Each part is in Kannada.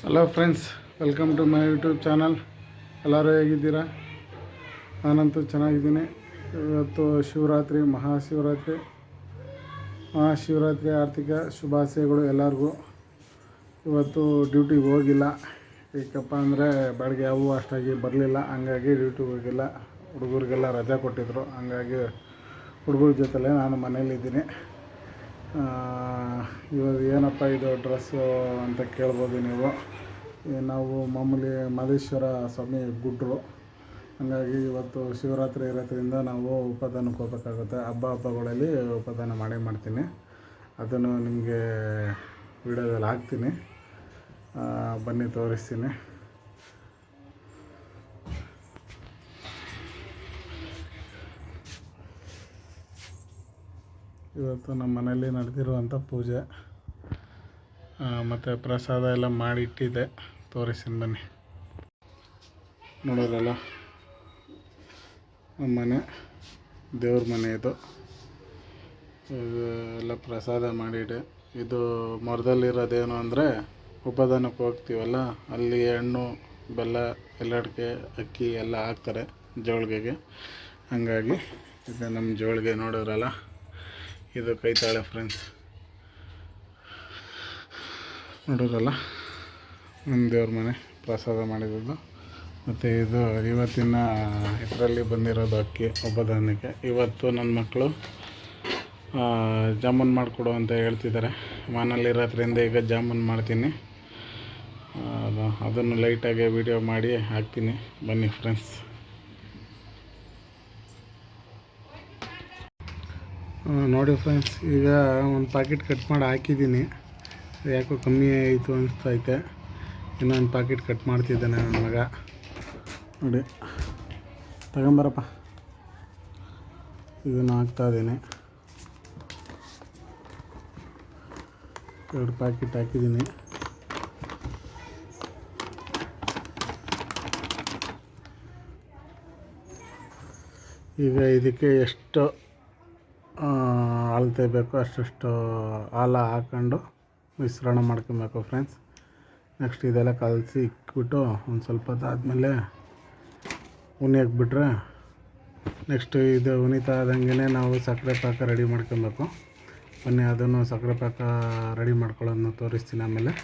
Hello friends, welcome to my YouTube channel. ಎಲ್ಲರೂ ಹೇಗಿದ್ದೀರಾ? ನಾನಂತೂ ಚೆನ್ನಾಗಿದ್ದೀನಿ. ಇವತ್ತು ಶಿವರಾತ್ರಿ, ಮಹಾಶಿವರಾತ್ರಿ ಆರ್ಥಿಕ ಶುಭಾಶಯಗಳು ಎಲ್ಲರಿಗೂ. ಇವತ್ತು ಡ್ಯೂಟಿಗೆ ಹೋಗಿಲ್ಲ. ಏಕಪ್ಪ ಅಂದರೆ ಬೆಳಗ್ಗೆ ಯಾವೂ ಅಷ್ಟಾಗಿ ಬರಲಿಲ್ಲ, ಹಂಗಾಗಿ ಡ್ಯೂಟಿಗೆ ಹೋಗಿಲ್ಲ. ಹುಡುಗರಿಗೆಲ್ಲ ರಜೆ ಕೊಟ್ಟಿದ್ದರು, ಹಂಗಾಗಿ ಹುಡುಗರ ಜೊತೆಲೇ ನಾನು ಮನೇಲಿದ್ದೀನಿ. ಇವಾಗ ಏನಪ್ಪ ಇದು ಡ್ರೆಸ್ಸು ಅಂತ ಕೇಳ್ಬೋದು ನೀವು. ನಾವು ಮಾಮೂಲಿ ಮಹದೇಶ್ವರ ಸ್ವಾಮಿ ಗುಡ್ರು, ಹಾಗಾಗಿ ಇವತ್ತು ಶಿವರಾತ್ರಿ ಇರೋದ್ರಿಂದ ನಾವು ಉಪದಾನಕ್ಕೆ ಹೋಗ್ಬೇಕಾಗುತ್ತೆ. ಹಬ್ಬಗಳಲ್ಲಿ ಉಪದಾನ ಮಾಡ್ತೀನಿ. ಅದನ್ನು ನಿಮಗೆ ವಿಡಿಯೋದಲ್ಲಿ ಹಾಕ್ತೀನಿ, ಬನ್ನಿ ತೋರಿಸ್ತೀನಿ. ಇವತ್ತು ನಮ್ಮ ಮನೆಯಲ್ಲಿ ನಡೆದಿರುವಂಥ ಪೂಜೆ ಮತ್ತು ಪ್ರಸಾದ ಎಲ್ಲ ಮಾಡಿಟ್ಟಿದ್ದೆ, ತೋರಿಸ್ತೀನಿ ಬನ್ನಿ. ನೋಡೋರಲ್ಲ, ನಮ್ಮ ಮನೆ ದೇವ್ರ ಮನೆ ಇದು ಎಲ್ಲ ಪ್ರಸಾದ ಮಾಡಿಟ್ಟೆ. ಇದು ಮರದಲ್ಲಿರೋದೇನು ಅಂದರೆ ಉಪದಾನಕ್ಕೆ ಹೋಗ್ತೀವಲ್ಲ, ಅಲ್ಲಿ ಹಣ್ಣು, ಬೆಲ್ಲ, ಎಲ್ಲಡಿಕೆ, ಅಕ್ಕಿ ಎಲ್ಲ ಹಾಕ್ತಾರೆ ಜೋಳಿಗೆಗೆ. ಹಾಗಾಗಿ ಇದು ನಮ್ಮ ಜೋಳಿಗೆ. ನೋಡೋರಲ್ಲ, ಇದು ಕೈತಾಳೆ ಫ್ರೆಂಡ್ಸ್. ನೋಡೋರಲ್ಲ, ನಮ್ಮ ದೇವ್ರ ಮನೆ ಪ್ರಸಾದ ಮಾಡಿರೋದು. ಮತ್ತು ಇದು ಇವತ್ತಿನ ಇದರಲ್ಲಿ ಬಂದಿರೋದು ಅಕ್ಕಿ ಉಪದಾನಕ್ಕೆ. ಇವತ್ತು ನನ್ನ ಮಕ್ಕಳು ಜಾಮೂನ್ ಮಾಡಿಕೊಡು ಅಂತ ಹೇಳ್ತಿದ್ದಾರೆ. ಮನೇಲಿರೋದ್ರಿಂದ ಈಗ ಜಾಮೂನ್ ಮಾಡ್ತೀನಿ. ಅದನ್ನು ಲೈಟಾಗಿ ವಿಡಿಯೋ ಮಾಡಿ ಹಾಕ್ತೀನಿ, ಬನ್ನಿ ಫ್ರೆಂಡ್ಸ್. ನೋಡಿ ಫ್ರೆಂಡ್ಸ್, ಈಗ ಒಂದು ಪ್ಯಾಕೆಟ್ ಕಟ್ ಮಾಡಿ ಹಾಕಿದ್ದೀನಿ. ಯಾಕೋ ಕಮ್ಮಿ ಆಯಿತು ಅನಿಸ್ತೈತೆ. ಇನ್ನೊಂದು ಪ್ಯಾಕೆಟ್ ಕಟ್ ಮಾಡ್ತಿದ್ದಾನೆ ನನ್ನ ಮಗ. ನೋಡಿ, ತಗೊಂಬರಪ್ಪ. ಇದನ್ನು ಹಾಕ್ತಾಯಿದ್ದೀನಿ. 2 ಪ್ಯಾಕೆಟ್ ಹಾಕಿದ್ದೀನಿ. ಈಗ ಇದಕ್ಕೆ ಎಷ್ಟು ಅಳತೆ ಬೇಕೋ ಅಷ್ಟು ಹಾಲು ಹಾಕ್ಕೊಂಡು ಮಿಶ್ರಣ ಮಾಡ್ಕೊಬೇಕು ಫ್ರೆಂಡ್ಸ್. ನೆಕ್ಸ್ಟ್ ಇದೆಲ್ಲ ಕಲಸಿ ಇಕ್ಬಿಟ್ಟು ಒಂದು ಸ್ವಲ್ಪ ಹೊತ್ತಾದಮೇಲೆ ಉಣಿಯಾಕ್ಬಿಟ್ರೆ, ನೆಕ್ಸ್ಟ್ ಇದು ಉಣಿತಾ ಆದಂಗೆ ನಾವು ಸಕ್ಕರೆ ಪಾಕ ರೆಡಿ ಮಾಡ್ಕೊಬೇಕು. ಬನ್ನಿ, ಅದನ್ನು ಸಕ್ಕರೆ ಪಾಕ ರೆಡಿ ಮಾಡ್ಕೊಳ್ಳೋದನ್ನ ತೋರಿಸ್ತೀನಿ ಆಮೇಲೆ.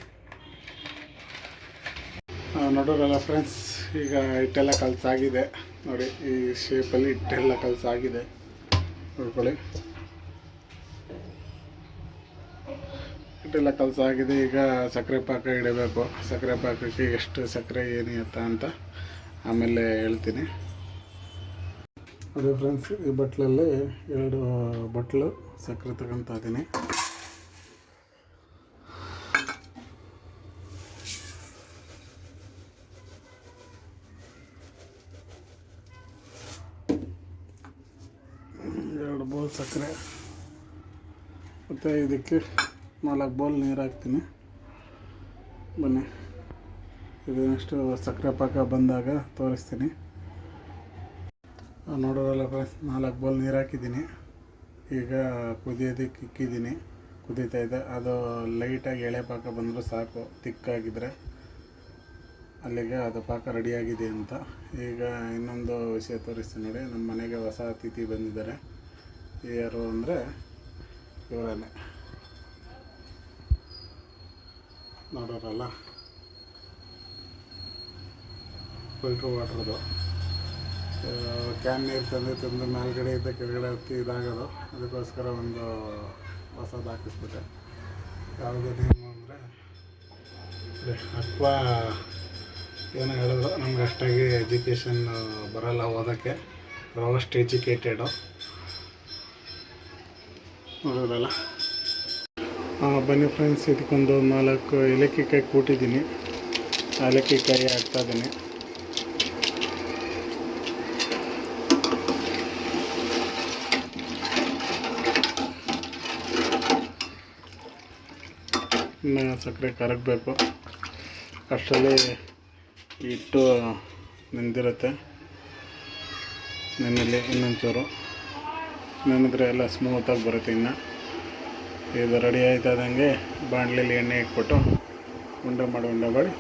ನೋಡೋರಲ್ಲ ಫ್ರೆಂಡ್ಸ್, ಈಗ ಹಿಟ್ಟೆಲ್ಲ ಕಲಸಾಗಿದೆ. ನೋಡಿ, ಈ ಶೇಪಲ್ಲಿ ಹಿಟ್ಟೆಲ್ಲ ಕಲಸಾಗಿದೆ, ನೋಡ್ಕೊಳ್ಳಿ. ಹಿಟ್ಟೆಲ್ಲ ಕಲಸಾಗಿದೆ. ಈಗ ಸಕ್ಕರೆ ಪಾಕ ಇಡಬೇಕು. ಸಕ್ಕರೆ ಪಾಕಕ್ಕೆ ಎಷ್ಟು ಸಕ್ಕರೆ ಏನು ಅಂತ ಆಮೇಲೆ ಹೇಳ್ತೀನಿ. ಅದೇ ಫ್ರೆಂಡ್ಸ್, ಈ ಬಟ್ಲಲ್ಲಿ 2 ಬಟ್ಲು ಸಕ್ಕರೆ ತಗೊತಾ ಇದ್ದೀನಿ. ಎರಡು ಬೌಲ್ ಸಕ್ಕರೆ, ಮತ್ತು ಇದಕ್ಕೆ 4 ಬೌಲ್ ನೀರು ಹಾಕ್ತೀನಿ. ಬನ್ನಿ, ಇದನ್ನಷ್ಟು ಸಕ್ಕರೆ ಪಾಕ ಬಂದಾಗ ತೋರಿಸ್ತೀನಿ. ನೋಡೋರಲ್ಲ ಫ್ರೆಂಡ್ಸ್, 4 ಬೌಲ್ ನೀರು ಹಾಕಿದ್ದೀನಿ. ಈಗ ಕುದಿಯೋದಕ್ಕೆ ಇಕ್ಕಿದ್ದೀನಿ, ಕುದೀತಾ ಇದೆ. ಅದು ಲೈಟಾಗಿ ಎಳೆ ಪಾಕ ಬಂದರೂ ಸಾಕು, ತಿಕ್ಕಾಗಿದ್ದರೆ ಅಲ್ಲಿಗೆ ಅದು ಪಾಕ ರೆಡಿಯಾಗಿದೆ ಅಂತ. ಈಗ ಇನ್ನೊಂದು ವಿಷಯ ತೋರಿಸ್ತೀನಿ ನೋಡಿ. ನಮ್ಮ ಮನೆಗೆ ಹೊಸ ಅತಿಥಿ ಬಂದಿದ್ದಾರೆ. ಯಾರು ಅಂದರೆ ಇವರನ್ನೇ. ನೋಡೋರಲ್ಲ, ಫಿಲ್ಟ್ರ್ ವಾಟ್ರದು ಕ್ಯಾನ್ ನೀರು ತಂದು ಮೇಲ್ಗಡೆ ಇದ್ದ ಕೆಳಗಡೆ ಹೊತ್ತಿ ಇದಾಗೋದು. ಅದಕ್ಕೋಸ್ಕರ ಒಂದು ಹೊಸದು ಹಾಕಿಸ್ಬಿಟ್ಟೆ. ಯಾವುದೇ ನೇಮು ಅಂದರೆ ಅಕ್ವಾ ಏನೋ ಹೇಳಿದ್ರು. ನಮ್ಗೆ ಅಷ್ಟಾಗಿ ಎಜುಕೇಷನ್ ಬರೋಲ್ಲ ಓದೋಕ್ಕೆ, ರೋಸ್ಟ್ ಎಜುಕೇಟೆಡು. ನೋಡೋರಲ್ಲ, ಬನ್ನಿ ಫ್ರೆಂಡ್ಸ್, ಇದಕ್ಕೊಂದು 4 ಏಲಕ್ಕಿಕಾಯಿ ಕೂಟಿದ್ದೀನಿ. ಏಲಕ್ಕಿಕಾಯಿ ಹಾಕ್ತಾಯಿದ್ದೀನಿ. ಇನ್ನು ಸಕ್ಕರೆ ಕರಗಬೇಕು. ಅಷ್ಟರಲ್ಲಿ ಹಿಟ್ಟು ನೆಂದಿರುತ್ತೆ. ನೆನೆಯಲ್ಲಿ ಇನ್ನೊಂಚೂರು ನೆನೆದ್ರೆ ಎಲ್ಲ ಸ್ಮೂತಾಗಿ ಬರುತ್ತೆ. ಇನ್ನು ಇದು ರೆಡಿ ಆಯ್ತದಂಗೆ ಬಾಣಲೆಯಲ್ಲಿ ಎಣ್ಣೆ ಇಟ್ಬಿಟ್ಟು ಉಂಡೆ ಮಾಡಿ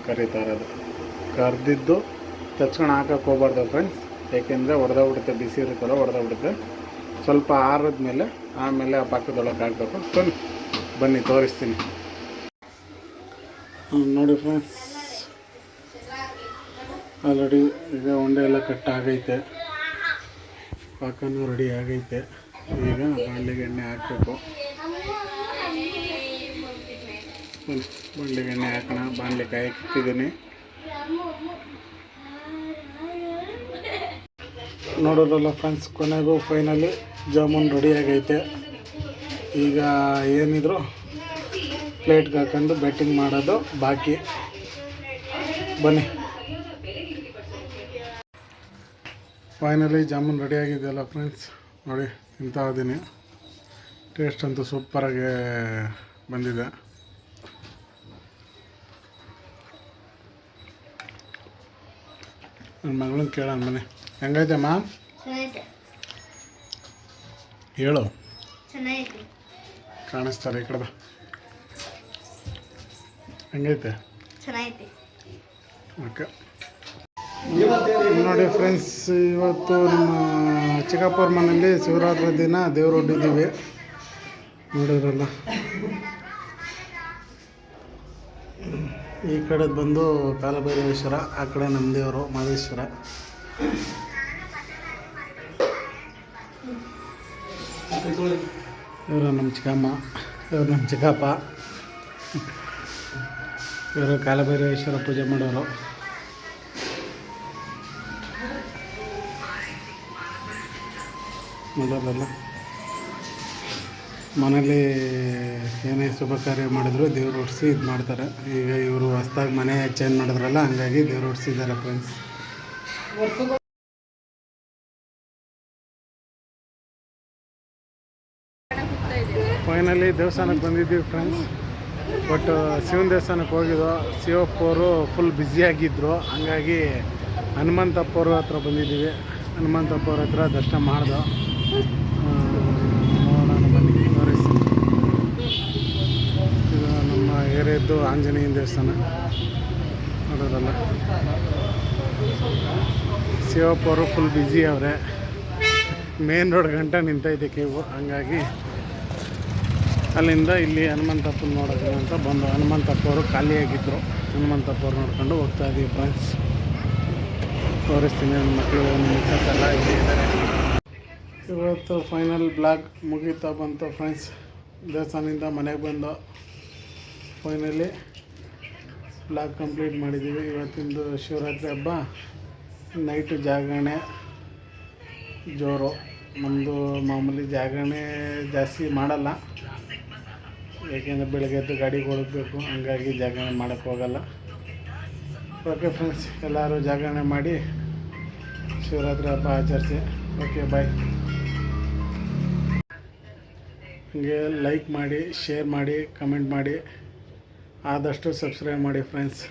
ಕರಿತಾ ಇರೋದು. ಕರೆದಿದ್ದು ತಕ್ಷಣ ಹಾಕಕ್ಕೆ ಹೋಗ್ಬಾರ್ದು ಫ್ರೆಂಡ್ಸ್, ಏಕೆಂದರೆ ಹೊಡೆದೋಗ್ಬಿಡುತ್ತೆ, ಬಿಸಿ ಇರುತ್ತಲ್ಲ ಹೊಡೆದೋಗ್ಬಿಡುತ್ತೆ. ಸ್ವಲ್ಪ ಆರಿದ ಮೇಲೆ ಆಮೇಲೆ ಆ ಪಾಕದೊಳಗೆ ಹಾಕಬೇಕು. ಬನ್ನಿ ತೋರಿಸ್ತೀನಿ. ನೋಡಿ ಫ್ರೆಂಡ್ಸ್, ಆಲ್ರೆಡಿ ಈಗ ಉಂಡೆ ಎಲ್ಲ ಕಟ್ ಆಗೈತೆ, ಪಾಕನೂ ರೆಡಿ ಆಗೈತೆ. ಈಗ ಬಾಣಲೆಗೆ ಎಣ್ಣೆ ಹಾಕಬೇಕು. ಬಾಣಲೆಗೆ ಎಣ್ಣೆ ಹಾಕೋಣ. ಬಾಣಲೆ ಕಾಯಕ್ಕೆ ಇಟ್ಟಿದ್ದೀನಿ. ನೋಡೋದಲ್ಲ ಫ್ರೆಂಡ್ಸ್, ಕೊನೆಗೂ ಫೈನಲಿ ಜಾಮೂನ್ ರೆಡಿ ಆಗೈತೆ. ಈಗ ಏನಿದ್ರು ಪ್ಲೇಟ್ಗೆ ಹಾಕೊಂಡು ಬೆಟ್ಟಿಂಗ್ ಮಾಡೋದು ಬಾಕಿ. ಬನ್ನಿ. ಫೈನಲಿ ಜಾಮೂನ್ ರೆಡಿ ಆಗಿದೆಯಲ್ಲ ಫ್ರೆಂಡ್ಸ್, ನೋಡಿ ತಿಂತಾ ಇದ್ದೀನಿ. ಟೇಸ್ಟ್ ಅಂತೂ ಸೂಪರಾಗಿ ಬಂದಿದೆ. ನನ್ನ ಮಗಳನ್ನ ಕೇಳೋಣ ಬನ್ನಿ. ಹೆಂಗೈತೆಮ್ಮ? ಹೇಳು. ಕಾಣಿಸ್ತಾರೆ ಈ ಕಡೆ ಬಾ. ಹೆಂಗೈತೆ? ಓಕೆ. ನೋಡಿ ಫ್ರೆಂಡ್ಸ್, ಇವತ್ತು ನಮ್ಮ ಚಿಕ್ಕಪ್ಪವ್ರ ಮನೇಲಿ ಶಿವರಾತ್ರಿ ದಿನ ದೇವ್ರು ಹೊಡಿದ್ದೀವಿ. ನೋಡಿದ್ರಲ್ಲ, ಈ ಕಡೆ ಬಂದು ಕಾಲಭೈರವೇಶ್ವರ, ಆ ಕಡೆ ನಮ್ಮ ದೇವರು ಮಹದೇಶ್ವರ. ಇವರು ನಮ್ಮ ಚಿಕ್ಕಮ್ಮ, ಇವರು ನಮ್ಮ ಚಿಕ್ಕಪ್ಪ. ಇವರು ಕಾಲಭೈರವೇಶ್ವರ ಪೂಜೆ ಮಾಡೋರು. ನೋಡೋದಲ್ಲ, ಮನೇಲಿ ಏನೇ ಶುಭ ಕಾರ್ಯ ಮಾಡಿದ್ರು ದೇವ್ರು ಹೊಡ್ಸಿ ಇದು ಮಾಡ್ತಾರೆ. ಈಗ ಇವರು ಹೊಸ್ದಾಗಿ ಮನೆ ಚೇಂಜ್ ಮಾಡಿದ್ರಲ್ಲ, ಹಂಗಾಗಿ ದೇವ್ರು ಹೊಡ್ಸಿದ್ದಾರೆ ಫ್ರೆಂಡ್ಸ್. ಫೈನಲಿ ದೇವಸ್ಥಾನಕ್ಕೆ ಬಂದಿದ್ದೀವಿ ಫ್ರೆಂಡ್ಸ್. ಬಟ್ ಶಿವನ ದೇವಸ್ಥಾನಕ್ಕೆ ಹೋಗಿದ್ದೋ, ಶಿವಪ್ಪವರು ಫುಲ್ ಬ್ಯುಸಿಯಾಗಿದ್ದರು. ಹಂಗಾಗಿ ಹನುಮಂತಪ್ಪವ್ರ ಹತ್ರ ಬಂದಿದ್ದೀವಿ. ಹನುಮಂತಪ್ಪವ್ರ ಹತ್ರ ದರ್ಶನ ಮಾಡ್ದೋ. ನೋಡೋಣ ಬನ್ನಿ, ತೋರಿಸಿ. ಇದು ನಮ್ಮ ಏರಿಯದ್ದು ಆಂಜನೇಯನ ದೇವಸ್ಥಾನ. ನೋಡೋದಲ್ಲ, ಶಿವಪ್ಪವರು ಫುಲ್ ಬ್ಯುಸಿ ಅವರೇ. ಮೇನ್ ರೋಡ್ ಗಂಟ ನಿಂತೈತೆ ಕ್ಯೂ. ಹಂಗಾಗಿ ಅಲ್ಲಿಂದ ಇಲ್ಲಿ ಹನುಮಂತಪ್ಪನ ನೋಡೋದು ಅಂತ ಬಂದು, ಹನುಮಂತಪ್ಪವರು ಖಾಲಿಯಾಗಿದ್ದರು. ಹನುಮಂತಪ್ಪವ್ರು ನೋಡ್ಕೊಂಡು ಹೋಗ್ತಾ ಇದ್ದೀವಿ ಫ್ರೆಂಡ್ಸ್. ತೋರಿಸ್ತೀನಿ. ನನ್ನ ಮಕ್ಕಳು ಮಿಸ್ಸಸ್ ಎಲ್ಲ ಇಲ್ಲಿ ಇದ್ದಾರೆ. ಇವತ್ತು ಫೈನಲ್ ಬ್ಲಾಗ್ ಮುಗೀತಾ ಬಂತು ಫ್ರೆಂಡ್ಸ್. ದೇವಸ್ಥಾನದಿಂದ ಮನೆಗೆ ಬಂದು ಫೈನಲಿ ಬ್ಲಾಗ್ ಕಂಪ್ಲೀಟ್ ಮಾಡಿದ್ದೀವಿ. ಇವತ್ತಿಂದು ಶಿವರಾತ್ರಿ ಹಬ್ಬ ನೈಟು ಜಾಗರಣೆ ಜೋರು. ನಮ್ಮದು ಮಾಮೂಲಿ ಜಾಗರಣೆ ಜಾಸ್ತಿ ಮಾಡಲ್ಲ, ಏಕೆಂದರೆ ಬೆಳಗ್ಗೆ ಎದ್ದು ಗಾಡಿಗೆ ಹೋಗಬೇಕು. ಹಂಗಾಗಿ ಜಾಗರಣೆ ಮಾಡೋಕ್ಕೆ ಹೋಗಲ್ಲ. ಓಕೆ ಫ್ರೆಂಡ್ಸ್, ಎಲ್ಲರೂ ಜಾಗರಣೆ ಮಾಡಿ ಶಿವರಾತ್ರಿ ಹಬ್ಬ ಆಚರಿಸಿ. ಓಕೆ, ಬಾಯ್. ಹಾಗೆ ಲೈಕ್ ಮಾಡಿ, ಶೇರ್ ಮಾಡಿ, ಕಮೆಂಟ್ ಮಾಡಿ, ಆದಷ್ಟು ಸಬ್ಸ್ಕ್ರೈಬ್ ಮಾಡಿ ಫ್ರೆಂಡ್ಸ್.